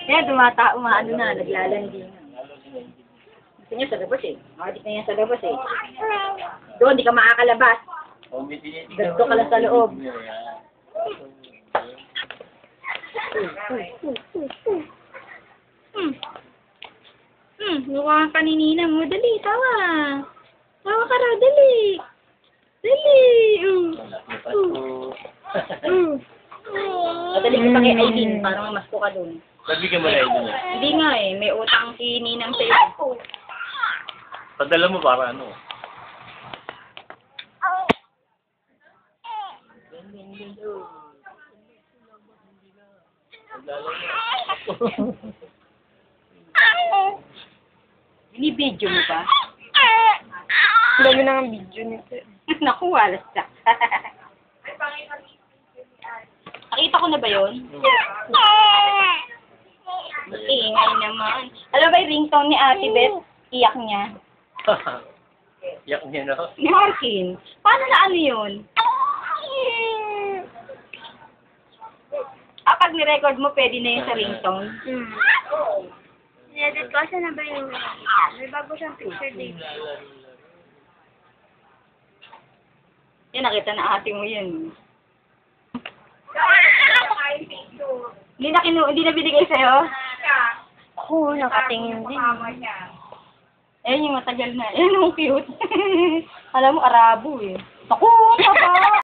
Kaya umaano na, naglalandi na. Gusto niya sa labas eh. Makadik na yan sa labas eh. Doon, di ka makakalabas. Gasto ka lang sa loob. Mukha ka kaninina mo. Dali, tawa. Tawa ka raw, dali. Dali. Madali kita kay Aileen, parang masko ka dun. Nabigyan mo na yun. Hindi nga eh, may utang si Ninang sa iyo. Padala mo para ano? Binibidyo mo ba? Ang dami na ng video nito. Naku, walas ka. Nakita ko na ba yun? Ingay naman. Alam ba yung ringtone ni Ate Beth? Iyak niya. Yak niya na. Ni Harkin. Paano na ano yun? Pag ni-record mo, pwede na yun sa ringtone. Edit ko, saan na ba yung... May bago siyang picture date. Yan, nakita na ate mo yun. Hindi na binigay sa'yo? Oo, nakatingin din. Ayun yung matagal na. Ayun yung cute. Alam mo, Arabo eh. Ako, papa!